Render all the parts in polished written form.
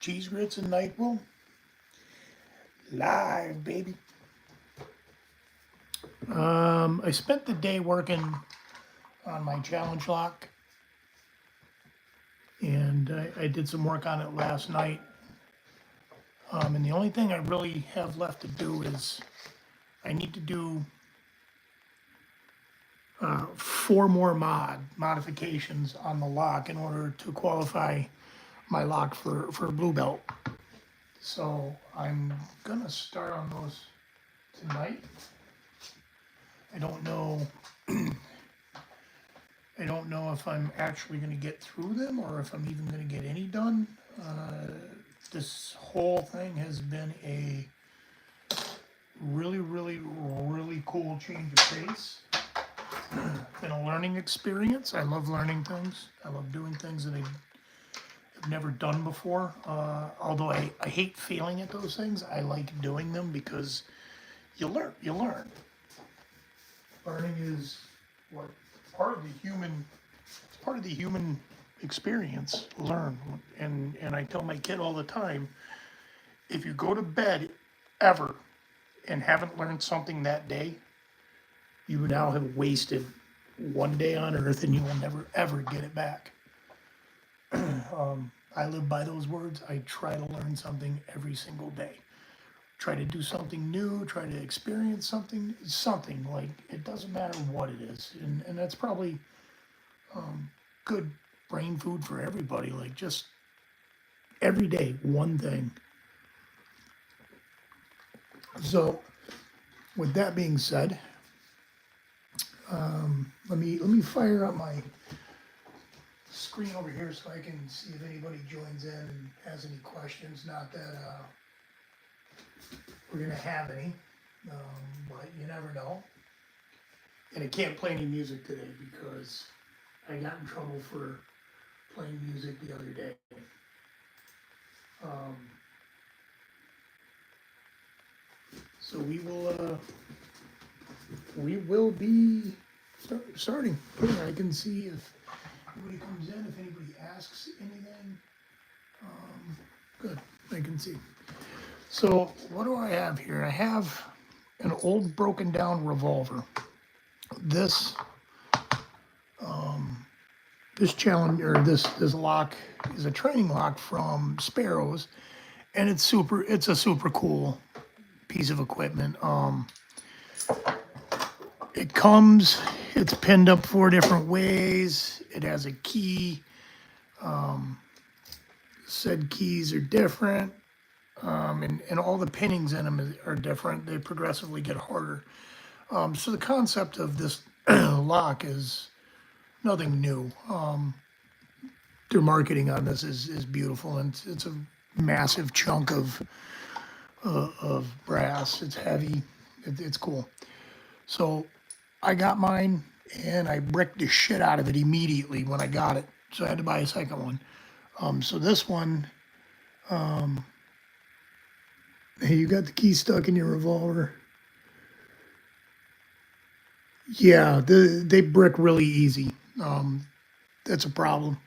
Cheese Grits and NyQuil. Live, baby. I spent the day working on my challenge lock, and I did some work on it last night. And the only thing I really have left to do is I need to do 4 more modifications on the lock in order to qualify my lock for Blue Belt. So I'm gonna start on those tonight. I don't know. I don't know if I'm actually going to get through them or if I'm even going to get any done. This whole thing has been a really cool change of pace. Been a learning experience. I love learning things. I love doing things that I've never done before. Although I hate failing at those things, I like doing them because you learn. You learn. Learning is what part of the human. It's part of the human experience. Learn, and I tell my kid all the time, if you go to bed ever and haven't learned something that day, you now have wasted one day on earth and you will never ever get it back. I live by those words. I try to learn something every single day. Try to do something new, try to experience something like it doesn't matter what it is. And that's probably good brain food for everybody. Like just every day, one thing. So with that being said, let me fire up my screen over here so I can see if anybody joins in and has any questions. Not that we're gonna have any, but you never know. And I can't play any music today because I got in trouble for playing music the other day. So we will be starting. I can see if anybody comes in, if anybody asks anything. Good, I can see. So what do I have here? I have an old broken down revolver. This this lock is a training lock from Sparrows, and it's a super cool piece of equipment. It's pinned up 4 different ways. It has a key. Said keys are different. And all the pinnings in them are different. They progressively get harder. So the concept of this lock is nothing new. Their marketing on this is beautiful, and it's a massive chunk of brass. It's heavy. It's cool. So I got mine, and I bricked the shit out of it immediately when I got it. So I had to buy a second one. So this one, hey, you got the key stuck in your revolver. Yeah, they brick really easy. That's a problem.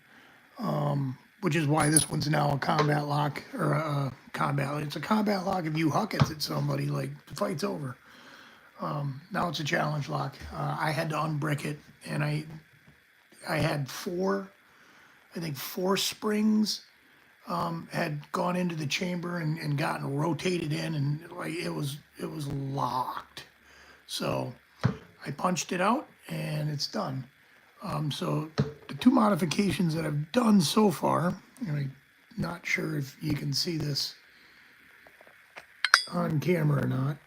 Which is why this one's now a combat lock, or a combat. It's a combat lock if you huck it at somebody, like the fight's over. Now it's a challenge lock. I had to unbrick it, and I had 4 springs had gone into the chamber and gotten rotated in, and like it was locked. So I punched it out, and it's done. So the 2 modifications that I've done so far, and I'm not sure if you can see this on camera or not.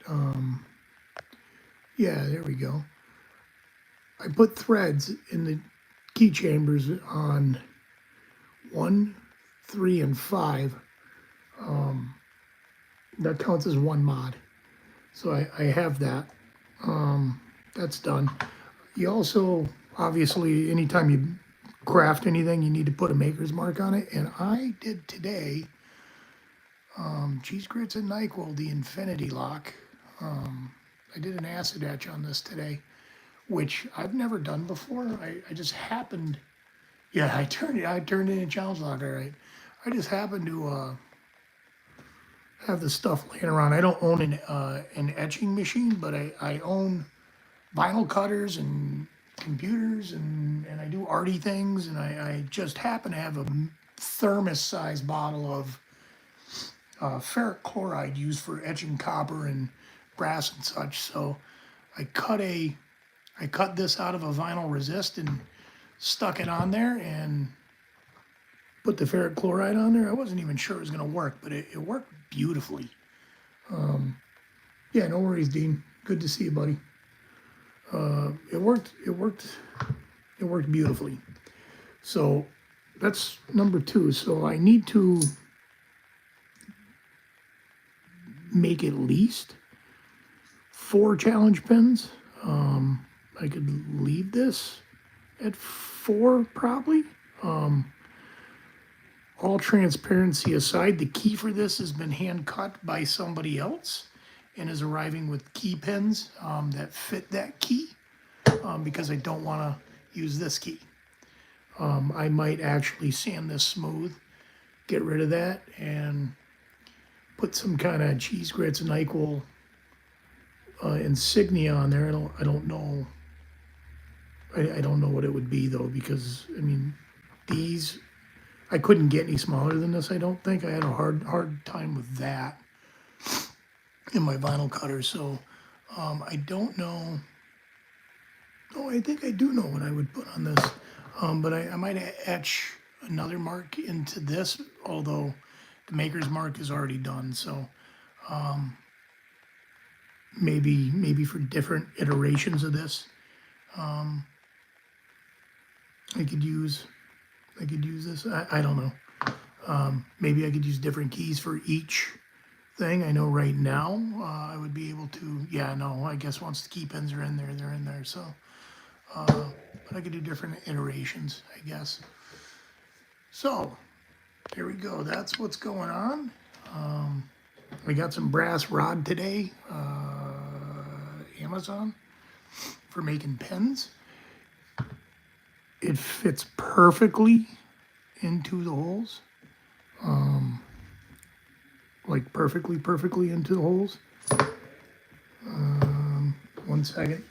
Yeah, there we go. I put threads in the key chambers on 1, 3, and 5. That counts as 1 mod. So I have that. That's done. You also, obviously, anytime you craft anything, you need to put a maker's mark on it. And I did today, Cheese Grits and NyQuil, the Infinity Lock. I did an acid etch on this today, which I've never done before. I just happened, yeah, I turned in a challenge lock, all right. I just happened to have the stuff laying around. I don't own an etching machine, but I own vinyl cutters and computers, and I do arty things, and I just happen to have a thermos-sized bottle of ferric chloride used for etching copper and brass and such. So I cut this out of a vinyl resist and stuck it on there and put the ferric chloride on there. I wasn't even sure it was going to work, but it worked beautifully. Yeah, no worries, Dean. Good to see you, buddy. It worked beautifully. So that's number 2. So I need to make at least 4 challenge pins. I could leave this at 4 probably. All transparency aside, the key for this has been hand cut by somebody else and is arriving with key pins that fit that key because I don't want to use this key. I might actually sand this smooth, get rid of that, and put some kind of cheese grits and NyQuil insignia on there. I don't know. I don't know what it would be though, because I mean, these I couldn't get any smaller than this. I don't think I had a hard time with that in my vinyl cutter. So I don't know. Oh, I think I do know what I would put on this. But I might etch another mark into this, although the maker's mark is already done. So maybe for different iterations of this, I could use this. I don't know. Maybe I could use different keys for each thing. I know right now I would be able to. Yeah, no. I guess once the key pins are in there, they're in there. So, but I could do different iterations, I guess. So here we go. That's what's going on. We got some brass rod today, Amazon, for making pens. It fits perfectly into the holes. Like perfectly into the holes. 1 second.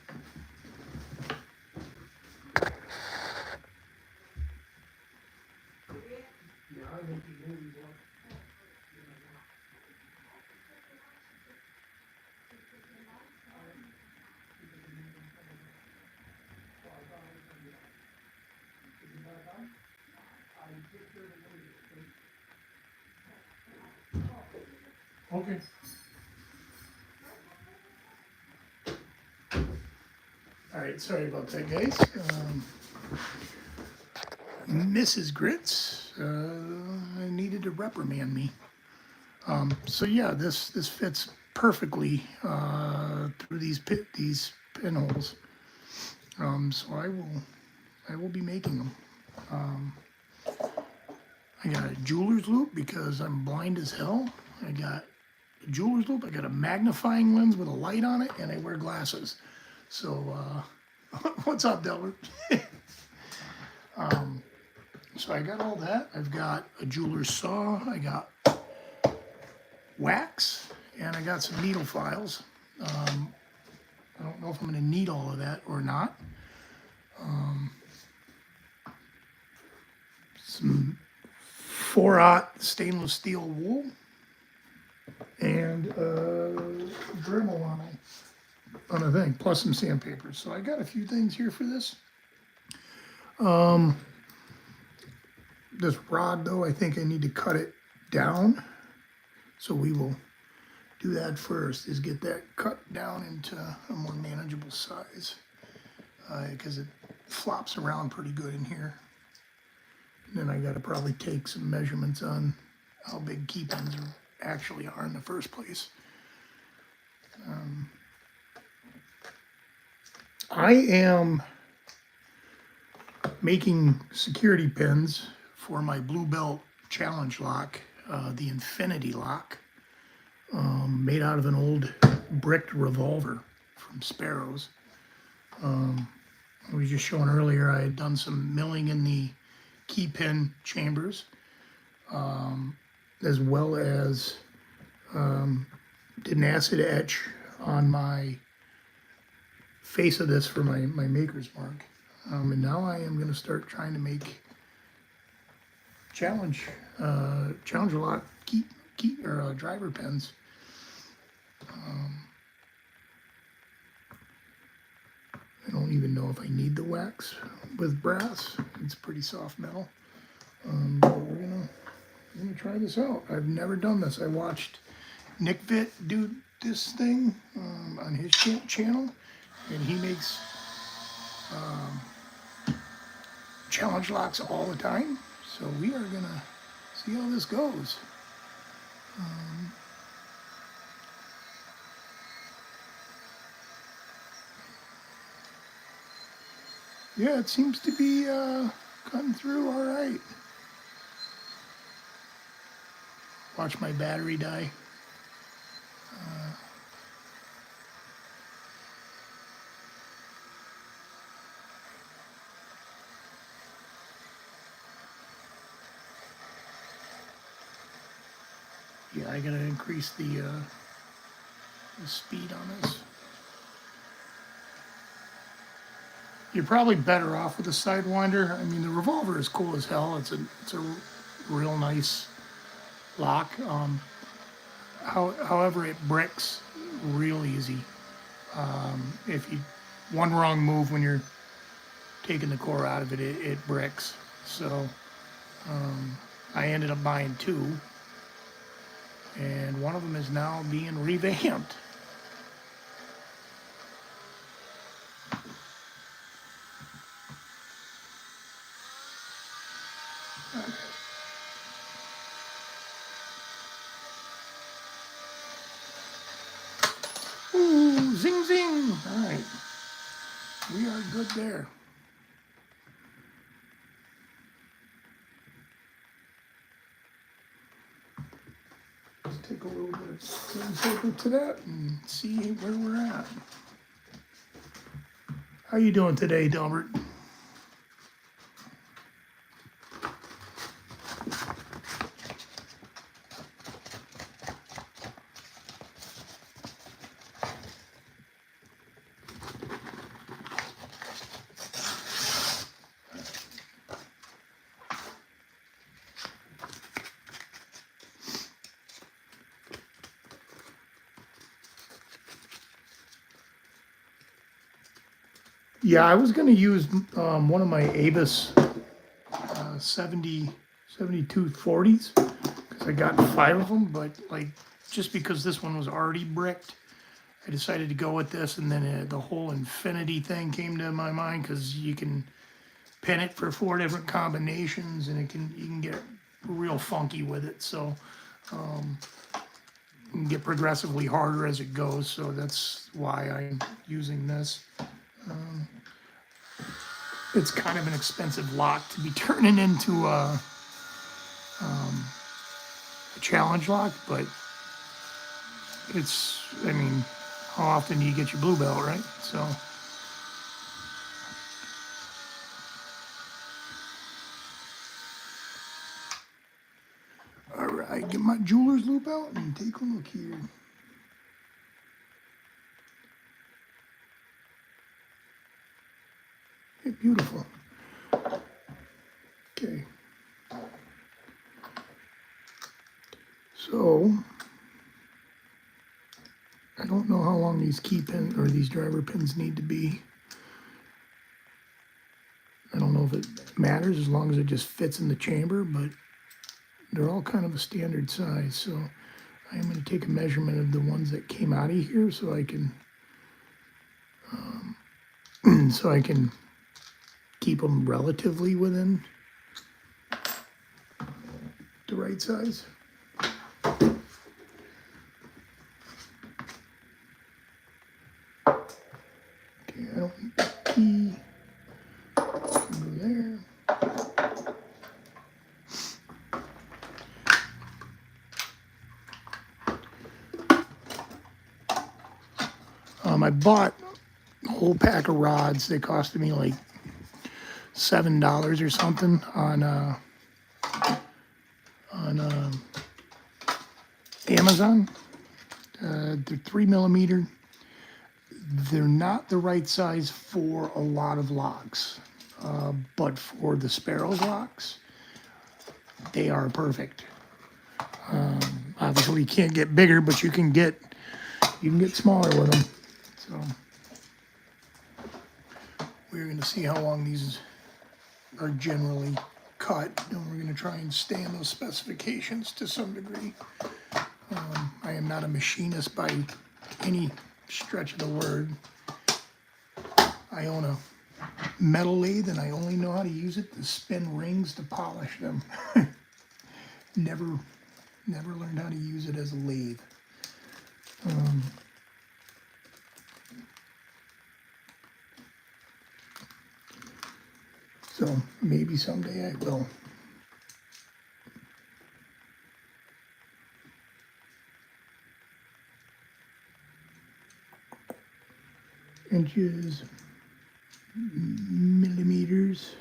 Okay. All right, sorry about that, guys. Mrs. Grits needed to reprimand me. So yeah, this fits perfectly through these pinholes. So I will be making them. I got a jeweler's loop because I'm blind as hell. I got a jeweler's loop. I got a magnifying lens with a light on it, and I wear glasses. So what's up, Delbert? So I got all that. I've got a jeweler's saw. I got wax, and I got some needle files. I don't know if I'm going to need all of that or not. Some 4/0 stainless steel wool and Dremel on a thing, plus some sandpaper. So I got a few things here for this. This rod, though, I think I need to cut it down. So we will do that first, is get that cut down into a more manageable size, because it flops around pretty good in here. And then I got to probably take some measurements on how big key pins actually are in the first place. I am making security pins for my Blue Belt challenge lock, the Infinity lock, made out of an old bricked revolver from Sparrows. I was just showing earlier I had done some milling in the key pin chambers, as well as did an acid etch on my face of this for my maker's mark. And now I am going to start trying to make challenge lock key or driver pins. I don't even know if I need the wax with brass. It's pretty soft metal. But we're gonna try this out. I've never done this. I watched Nick Vitt do this thing on his channel, and he makes challenge locks all the time. So we are gonna see how this goes. Yeah, it seems to be cutting through all right. Watch my battery die. Yeah, I gotta increase the speed on this. You're probably better off with a Sidewinder. I mean, the revolver is cool as hell. It's a real nice lock. However, it bricks real easy. If you one wrong move when you're taking the core out of it, it bricks. So I ended up buying two, and one of them is now being revamped. Ooh, zing zing! All right, we are good there. Let's take a little bit of sandpaper to that and see where we're at. How you doing today, Delbert? Yeah, I was going to use one of my Avis 7240s because I got 5 of them, but like just because this one was already bricked, I decided to go with this, and then the whole infinity thing came to my mind because you can pin it for 4 different combinations, and you can get real funky with it. So you can get progressively harder as it goes. So that's why I'm using this. It's kind of an expensive lock to be turning into a challenge lock, but it's, I mean, how often do you get your Blue Belt, right? So. All right, get my jeweler's loop out and take a look here. Hey, beautiful. Okay. So, I don't know how long these key pins or these driver pins need to be. I don't know if it matters as long as it just fits in the chamber, but they're all kind of a standard size. So I am going to take a measurement of the ones that came out of here so I can keep them relatively within the right size. Okay, I don't need the key. Go there. I bought a whole pack of rods. They costed me like $7 or something on Amazon. They're 3mm. They're not the right size for a lot of locks, but for the Sparrows locks, they are perfect. Obviously, you can't get bigger, but you can get smaller with them. So we're going to see how long these are generally cut, and we're going to try and stay in those specifications to some degree. I am not a machinist by any stretch of the word. I own a metal lathe, and I only know how to use it to spin rings to polish them. Never learned how to use it as a lathe. So maybe someday I will. Inches, millimeters.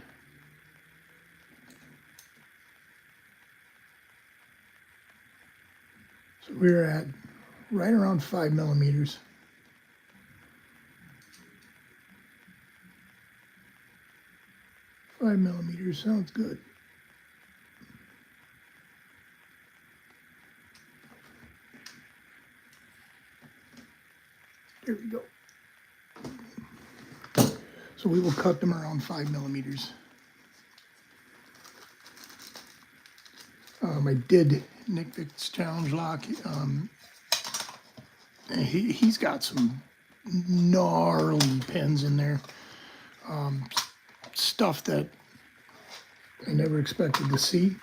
So we're at right around 5mm. Five millimeters sounds good. There we go. So we will cut them around 5mm. I did Nick Vic's challenge lock. He's got some gnarly pins in there. Stuff that I never expected to see.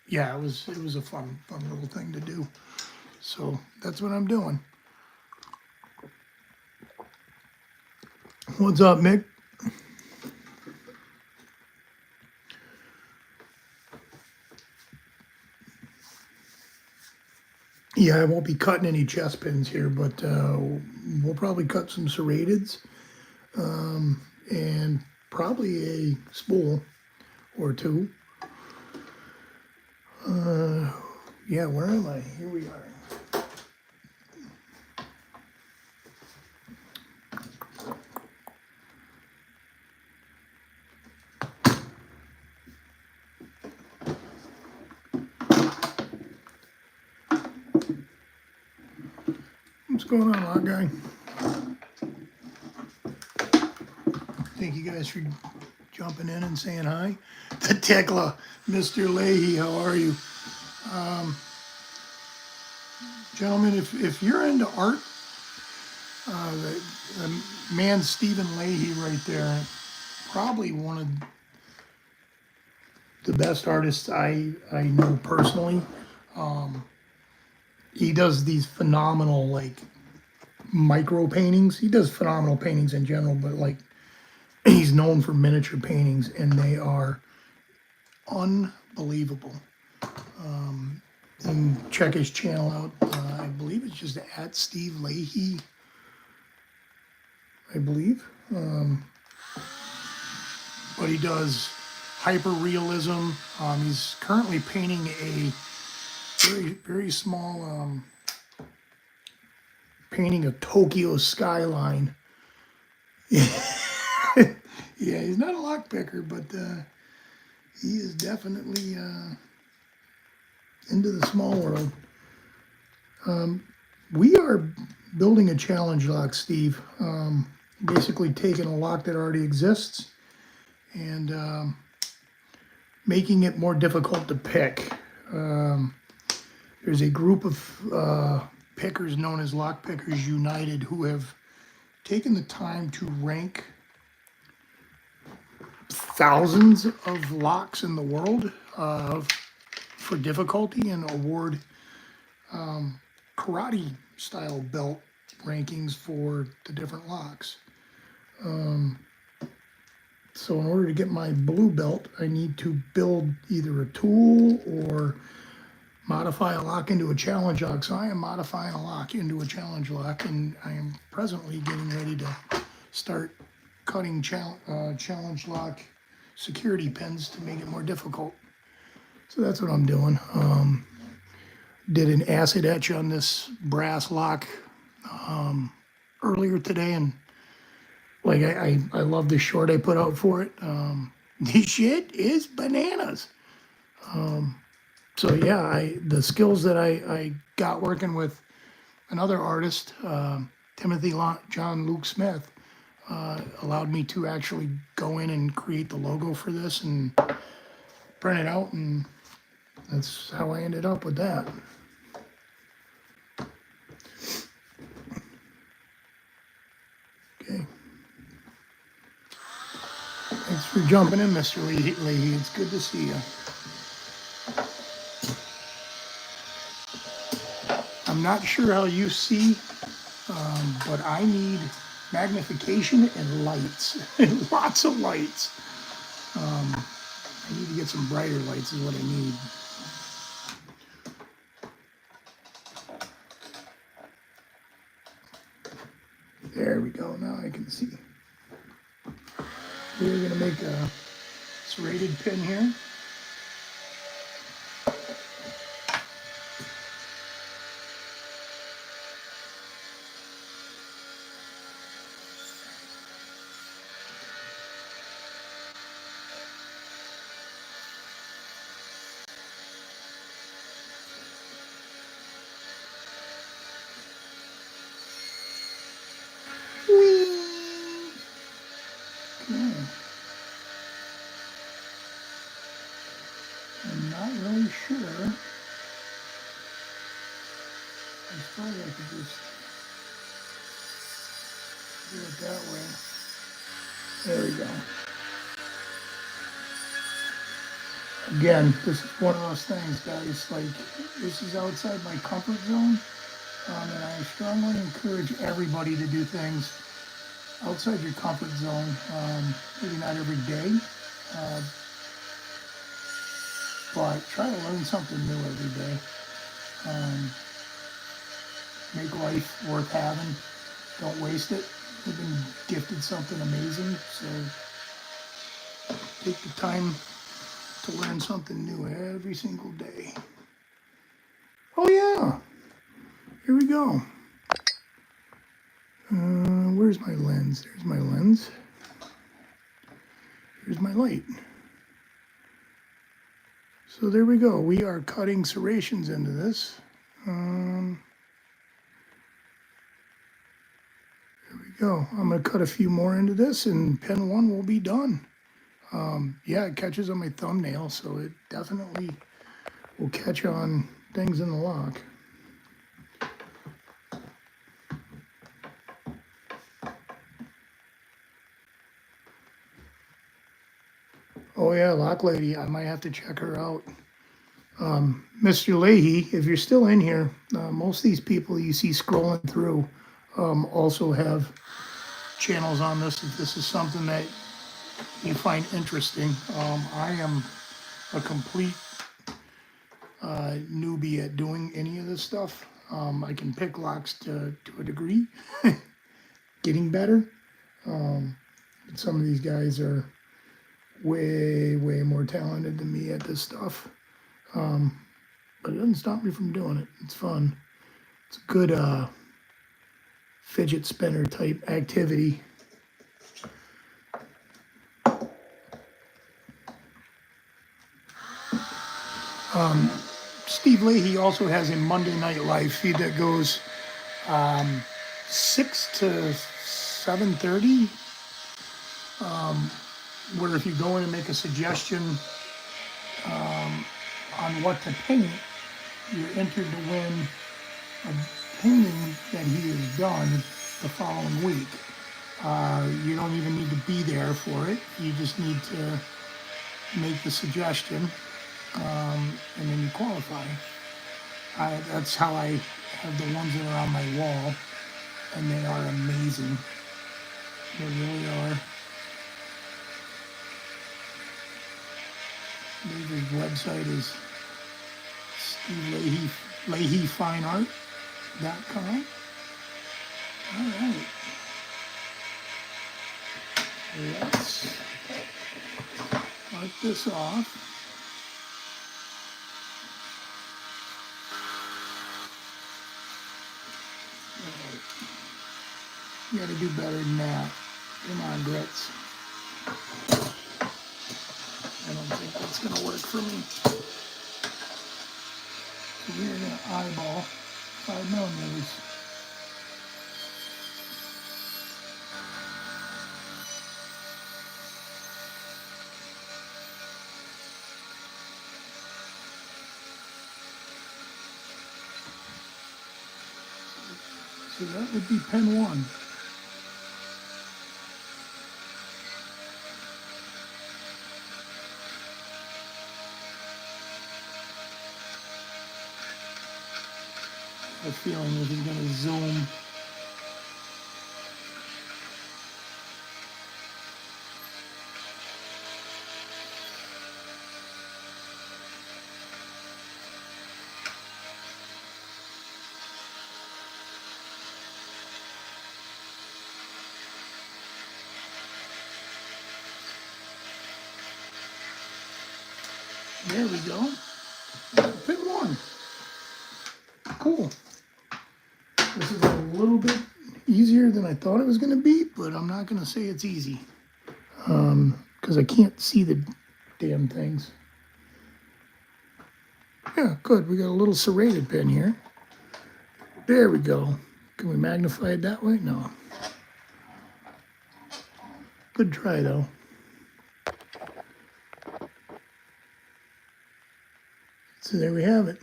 Yeah, it was a fun little thing to do. So that's what I'm doing. What's up, Mick? Yeah, I won't be cutting any chest pins here, but we'll probably cut some serrateds and probably a spool or two. Yeah, where am I? Here we are. What's going on, Log Guy? Thank you guys for jumping in and saying hi. The Tickler, Mr. Leahy, how are you? Gentlemen, if you're into art, the man Stephen Leahy right there, probably one of the best artists I know personally. He does these phenomenal, like, micro paintings. He does phenomenal paintings in general, but, like, he's known for miniature paintings, and they are unbelievable. And check his channel out. I believe it's just at Steve Leahy, I believe. But he does hyper realism. He's currently painting a very small painting a Tokyo skyline. Yeah, he's not a lock picker, but he is definitely into the small world. We are building a challenge lock, Steve. Basically taking a lock that already exists and making it more difficult to pick. There's a group of pickers known as Lock Pickers United who have taken the time to rank thousands of locks in the world for difficulty and award karate style belt rankings for the different locks. So in order to get my blue belt, I need to build either a tool or modify a lock into a challenge lock. So I am modifying a lock into a challenge lock, and I am presently getting ready to start cutting challenge lock security pins to make it more difficult. So that's what I'm doing. did an acid etch on this brass lock earlier today, and like I love the short I put out for it. This shit is bananas. So yeah, the skills that I got working with another artist, Timothy John Luke Smith, allowed me to actually go in and create the logo for this and print it out, and that's how I ended up with that. Okay. Thanks for jumping in, Mr. Leahy. It's good to see you. I'm not sure how you see, but I need magnification and lights, and lots of lights. I need to get some brighter lights is what I need. There we go, now I can see. We're gonna make a serrated pin here. Okay. I'm not really sure. I suppose I could just do it that way. There we go. Again, this is one of those things, guys, like, this is outside my comfort zone, and I strongly encourage everybody to do things outside your comfort zone. Maybe not every day, but try to learn something new every day. Make life worth having. Don't waste it. You've been gifted something amazing, so take the time to learn something new every single day. Oh yeah, here we go. Where's my lens? There's my lens. Here's my light. So there we go. We are cutting serrations into this. There we go. I'm going to cut a few more into this, and pin one will be done. Yeah, it catches on my thumbnail, so it definitely will catch on things in the lock. Oh yeah, Lock Lady, I might have to check her out. Mr. Leahy, if you're still in here, most of these people you see scrolling through also have channels on this. If this is something that you find interesting, I am a complete newbie at doing any of this stuff. I can pick locks to a degree, getting better. Some of these guys are way more talented than me at this stuff. But it doesn't stop me from doing it. It's fun. It's a good fidget spinner type activity. Steve Leahy also has a Monday Night Live feed that goes 6 to 7:30, where if you go in and make a suggestion on what to paint, you're entered to win a painting that he has done the following week. You don't even need to be there for it. You just need to make the suggestion, and then you qualify. That's how I have the ones that are on my wall, and they are amazing. They really are. His website is SteveLeahyFineArt.com. All right. Let's mark this off. You gotta do better than that. Come on, Grits. I don't think that's gonna work for me. So we're gonna eyeball 5mm. So that would be pen 1. I have a feeling this is gonna zoom. There we go. Pin 1. Cool. This is a little bit easier than I thought it was going to be, but I'm not going to say it's easy. Because I can't see the damn things. Yeah, good. We got a little serrated pin here. There we go. Can we magnify it that way? No. Good try, though. So there we have it.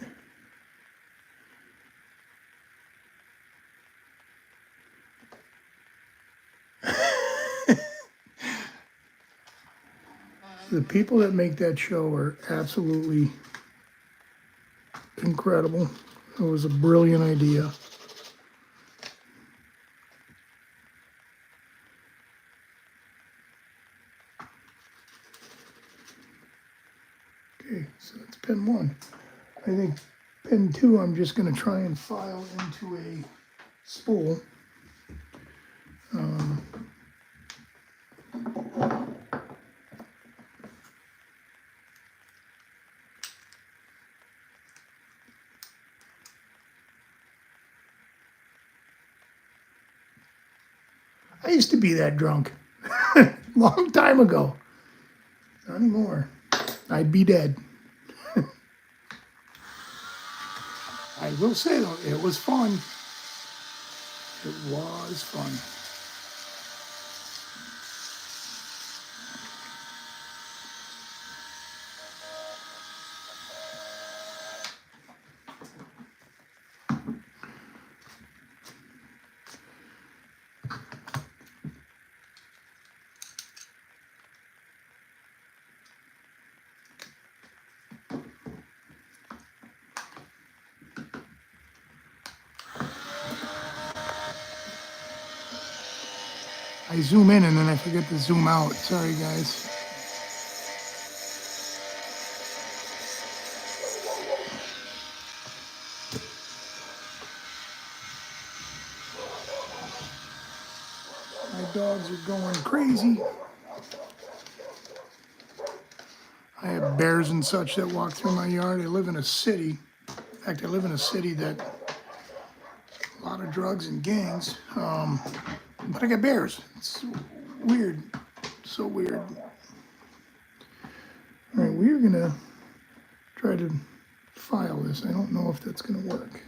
The people that make that show are absolutely incredible. It was a brilliant idea. Okay, so that's pin 1. I think pin 2 I'm just going to try and file into a spool. I used to be that drunk. Long time ago. Not anymore. I'd be dead. I will say though, it was fun. It was fun. I zoom in and then I forget to zoom out. Sorry, guys. My dogs are going crazy. I have bears and such that walk through my yard. I live in a city. In fact, I live in a city that a lot of drugs and gangs. But I got bears. It's weird. So weird. All right, we're gonna try to file this. I don't know if that's gonna work.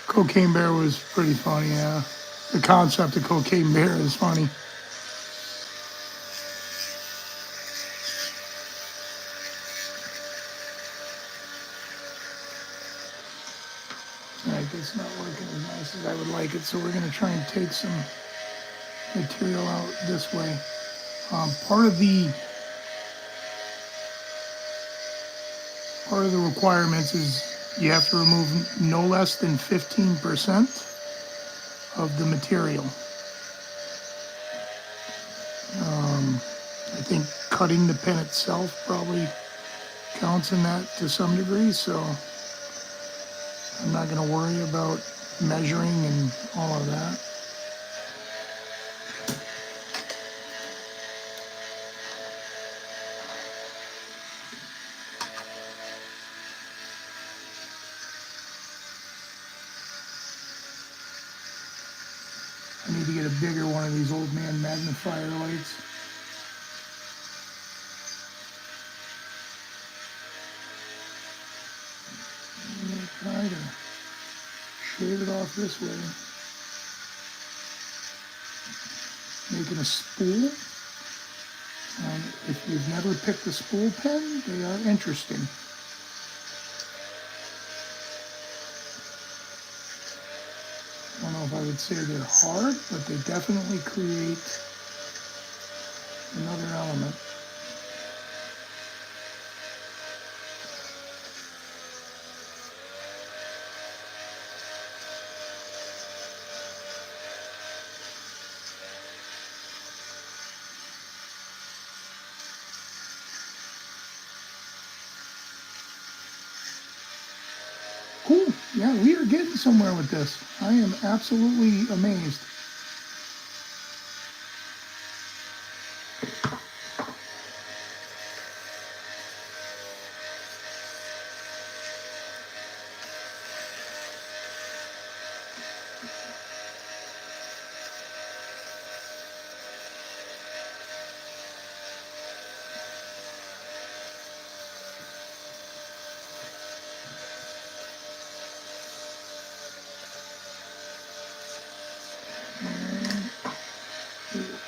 Cocaine Bear was pretty funny, yeah. The concept of Cocaine Bear is funny. All right, that's not working as nice as I would like it, so we're gonna try and take some material out this way. Part of the requirements is you have to remove no less than 15%. of the material. I think cutting the pin itself probably counts in that to some degree, so I'm not going to worry about measuring and all of that. I need to get a bigger one of these old man magnifier lights. I'm going to try to shave it off this way. Making a spool. And if you've never picked a spool pen, they are interesting. I don't know if I would say they're hard, but they definitely create another element. Cool. Yeah, we are getting somewhere with this. I am absolutely amazed.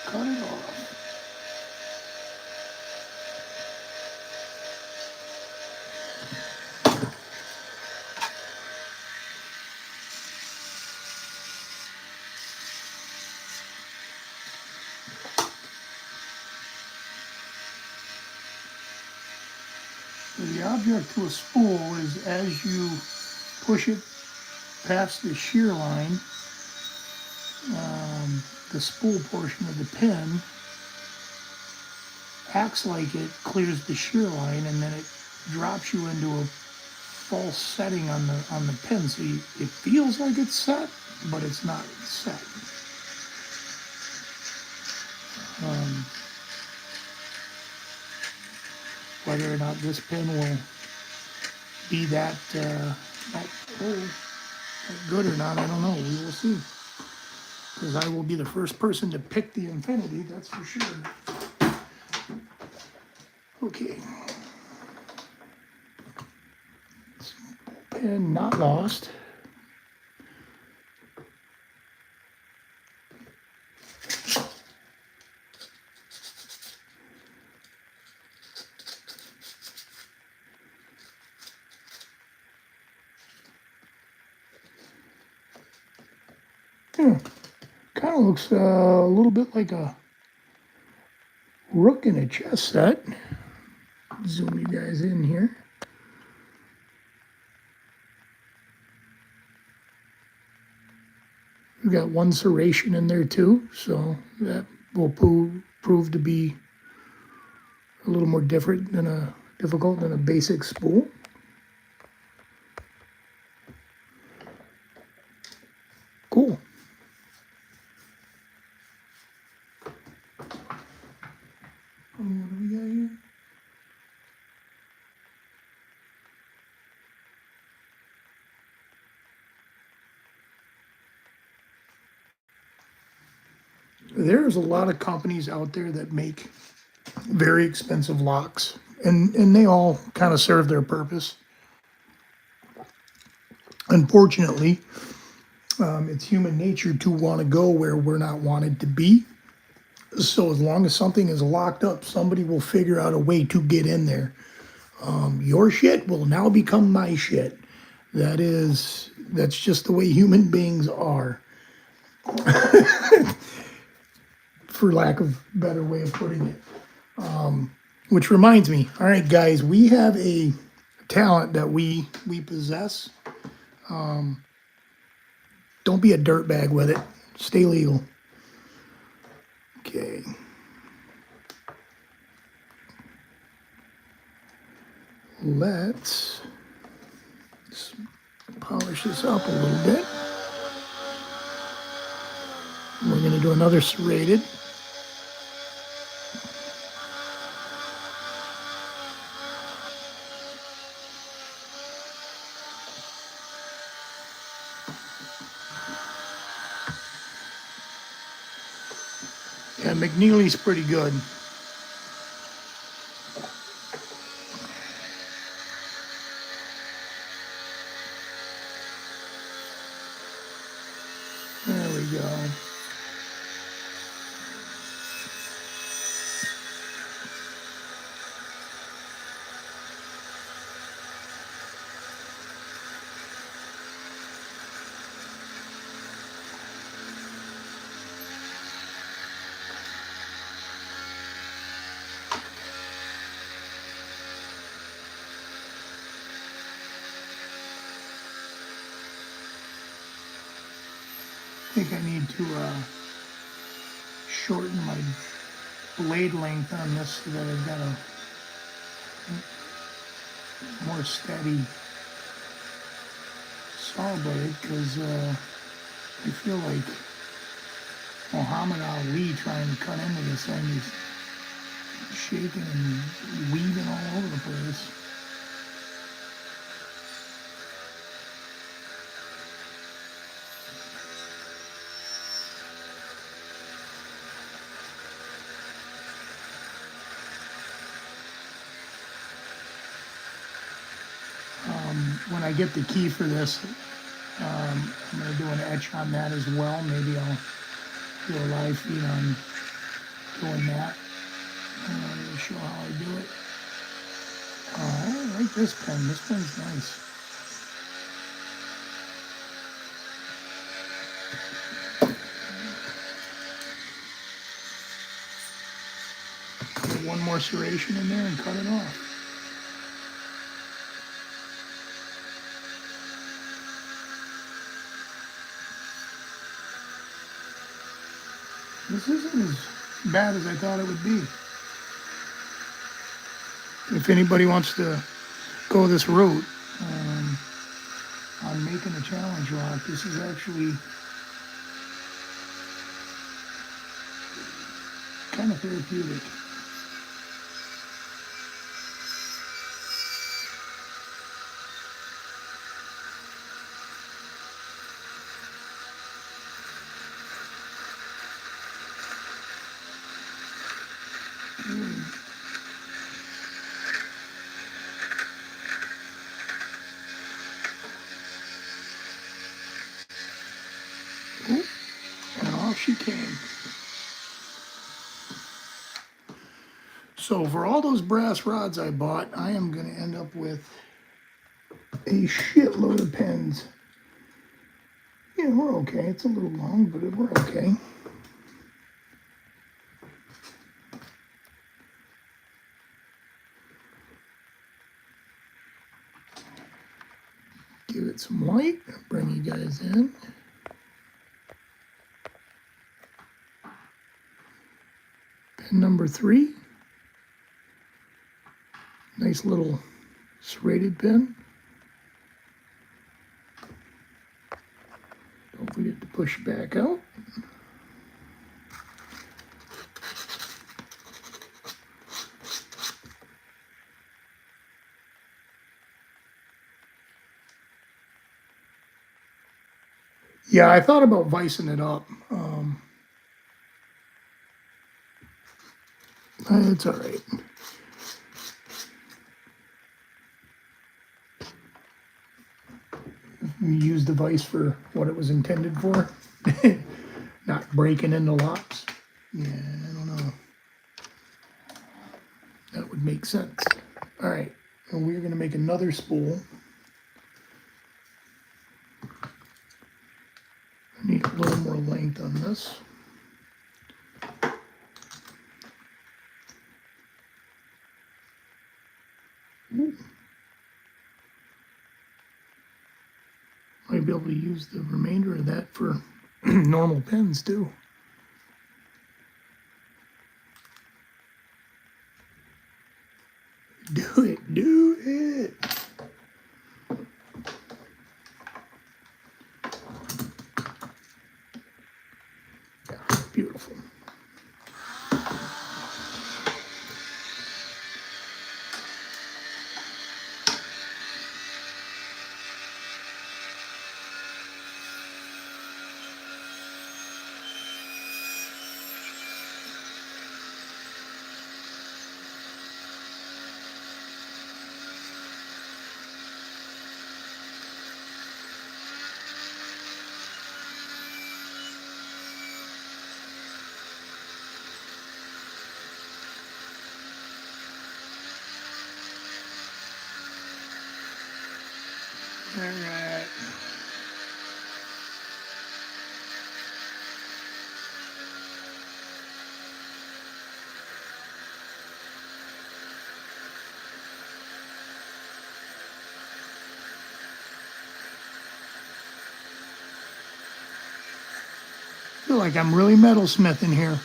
Cut it off. The object to a spool is as you push it past the shear line, the spool portion of the pin acts like it clears the shear line, and then it drops you into a false setting on the pin. So it feels like it's set, but it's not set. Whether or not this pin will be that good or not, I don't know. We will see. Because I will be the first person to pick the Infinity, that's for sure. Okay. Pin not lost. Kind of looks a little bit like a rook in a chess set. Zoom you guys in here. We've got one serration in there too, so that will prove to be a little more difficult than a basic spool. Cool. What do we got here? There's a lot of companies out there that make very expensive locks, and they all kind of serve their purpose. Unfortunately, it's human nature to want to go where we're not wanted to be. So as long as something is locked up, somebody will figure out a way to get in there. Your shit will now become my shit. That's just the way human beings are. For lack of a better way of putting it. Which reminds me, all right, guys, we have a talent that we possess. Don't be a dirtbag with it. Stay legal. Okay. Let's polish this up a little bit. We're going to do another serrated. Yeah, McNeely's pretty good. There we go. I think I need to shorten my blade length on this so that I've got a more steady saw blade, because I feel like Muhammad Ali trying to cut into this thing. He's shaking and weaving all over the place. When I get the key for this, I'm going to do an etch on that as well. Maybe I'll do a live feed on doing that. To show how I do it. I like this pen. This pen's nice. Get one more serration in there and cut it off. This isn't as bad as I thought it would be. If anybody wants to go this route on making a challenge lock, this is actually kind of therapeutic. Ooh, and off she came. So for all those brass rods I bought, I am going to end up with a shitload of pens. Yeah, we're okay. It's a little long, but we're okay. Give it some light, bring you guys in. Pen number 3. Nice little serrated pen. Don't forget to push back out. Yeah, I thought about vicing it up. It's all right. You use the vise for what it was intended for, not breaking into locks. Yeah, I don't know. That would make sense. All right, and we're going to make another spool. I need a little more length on this. Ooh. Might be able to use the remainder of that for normal pins too. Do it, do it. Yeah, beautiful. All right. I feel like I'm really metalsmithing here.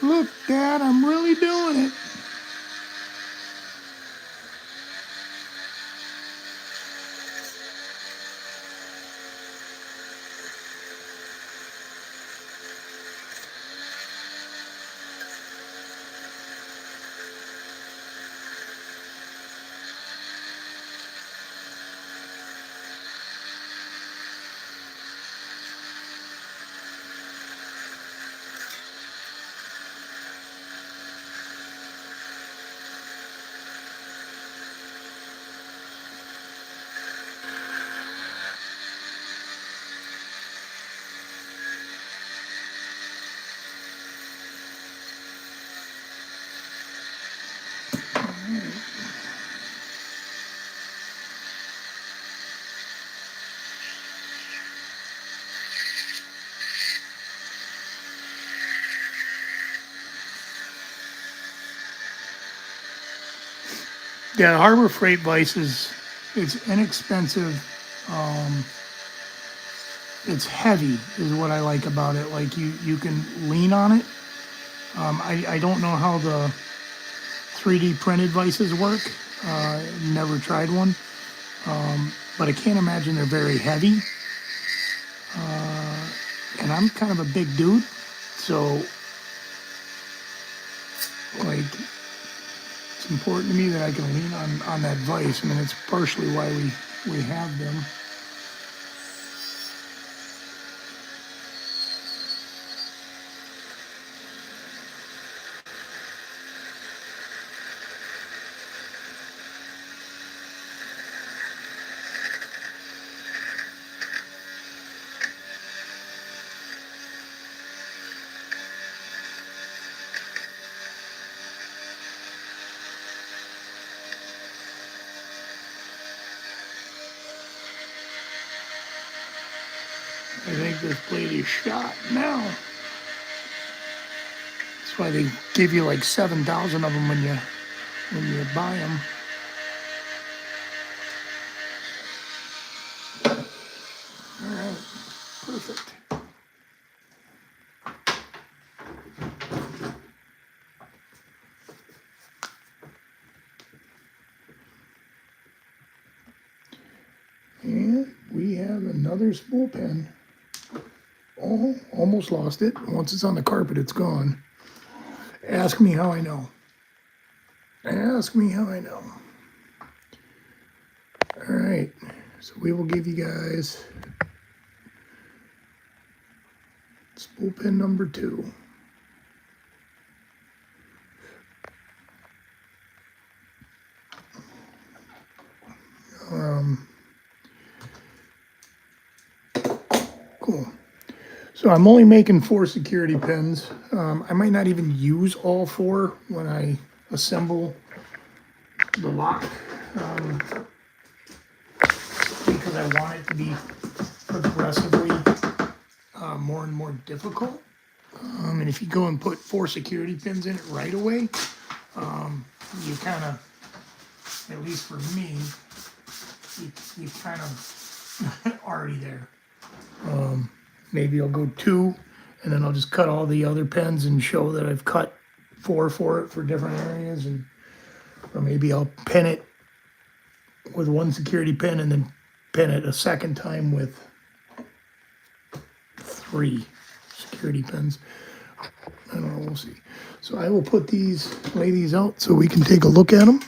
Look, Dad, I'm really doing it. Yeah, Harbor Freight vise it's inexpensive. Um, it's heavy is what I like about it. Like you can lean on it. I don't know how the 3D printed vices work. Never tried one. But I can't imagine they're very heavy. And I'm kind of a big dude, so like it's important to me that I can lean on that vise. I mean, it's partially why we have them. I think this blade is shot now. That's why they give you like 7,000 of them when you buy them. All right, perfect. And we have another spool pen. Oh, almost lost it. Once it's on the carpet, it's gone. Ask me how I know. Ask me how I know. All right, so we will give you guys spool pen number 2. Cool. So I'm only making 4 security pins. I might not even use all 4 when I assemble the lock, because I want it to be progressively more and more difficult. And if you go and put 4 security pins in it right away, you kind of, at least for me, you kind of already there. Maybe I'll go 2, and then I'll just cut all the other pens and show that I've cut 4 for it for different areas, and or maybe I'll pin it with 1 security pin and then pin it a second time with 3 security pins. I don't know, we'll see. So I will lay these out so we can take a look at them.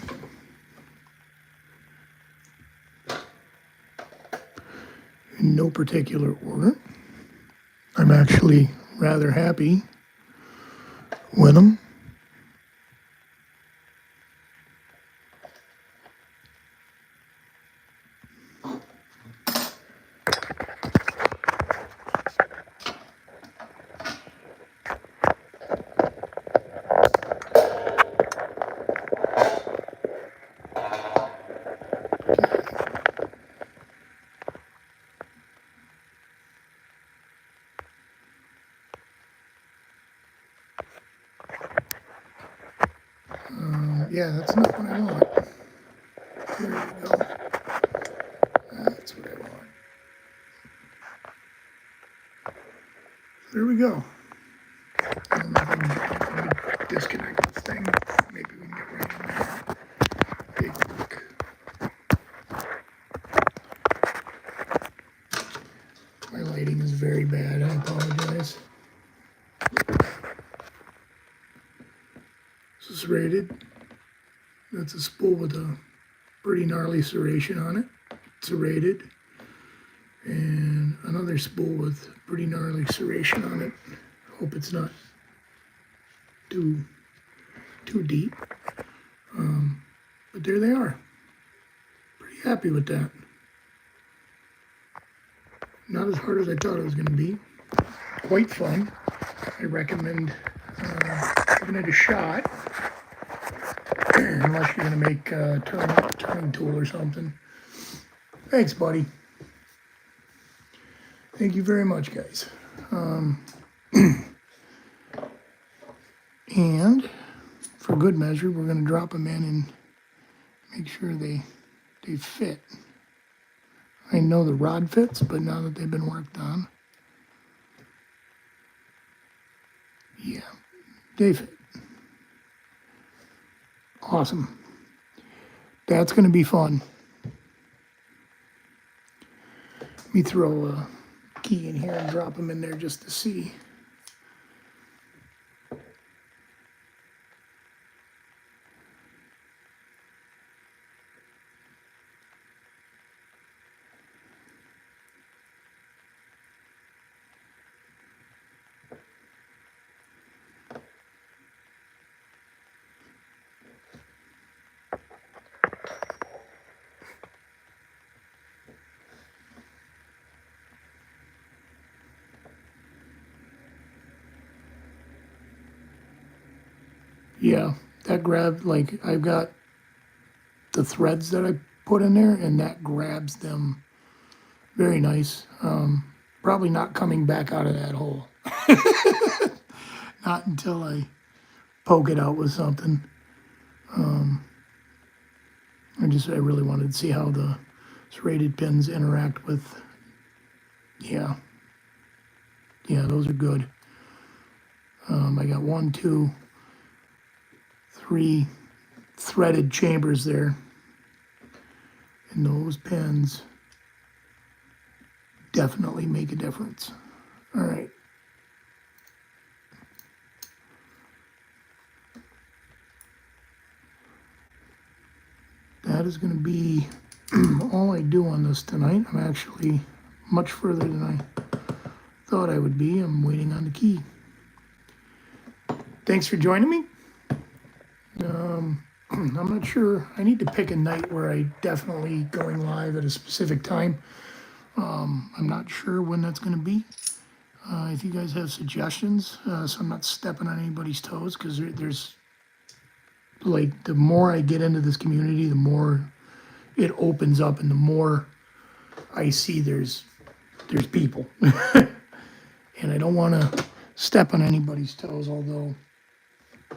In no particular order. I'm actually rather happy with them. Yeah, that's not what I want. There you go. That's what I want. There we go. I don't know if let me disconnect this thing. Maybe we can get right in there. Take a look. My lighting is very bad. I apologize. This is rated. That's a spool with a pretty gnarly serration on it. Serrated. And another spool with pretty gnarly serration on it. Hope it's not too deep. But there they are. Pretty happy with that. Not as hard as I thought it was going to be. Quite fun. I recommend giving it a shot. Unless you're going to make a turning tool or something. Thanks, buddy. Thank you very much, guys. And for good measure, we're going to drop them in and make sure they fit. I know the rod fits, but now that they've been worked on, yeah, they fit. Awesome. That's going to be fun. Let me throw a key in here and drop them in there just to see. Yeah, that grabbed, like, I've got the threads that I put in there, and that grabs them very nice. Probably not coming back out of that hole. Not until I poke it out with something. I really wanted to see how the serrated pins interact with, yeah, those are good. I got 1, 2, 3 threaded chambers there, and those pins definitely make a difference. All right. That is going to be all I do on this tonight. I'm actually much further than I thought I would be. I'm waiting on the key. Thanks for joining me. I'm not sure. I need to pick a night where I definitely going live at a specific time. I'm not sure when that's going to be. If you guys have suggestions, so I'm not stepping on anybody's toes, because there's, like, the more I get into this community, the more it opens up, and the more I see there's people. And I don't want to step on anybody's toes, although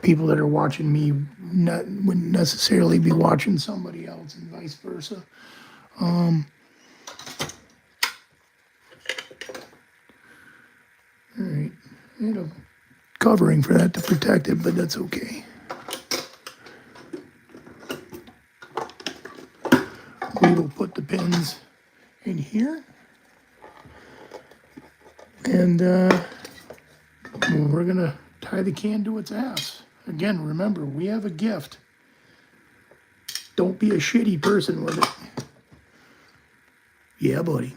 people that are watching me wouldn't necessarily be watching somebody else, and vice versa. All right, I had a covering for that to protect it, but that's okay. We will put the pins in here, and we're gonna tie the can to its ass. Again, remember, we have a gift. Don't be a shitty person with it. Yeah, buddy.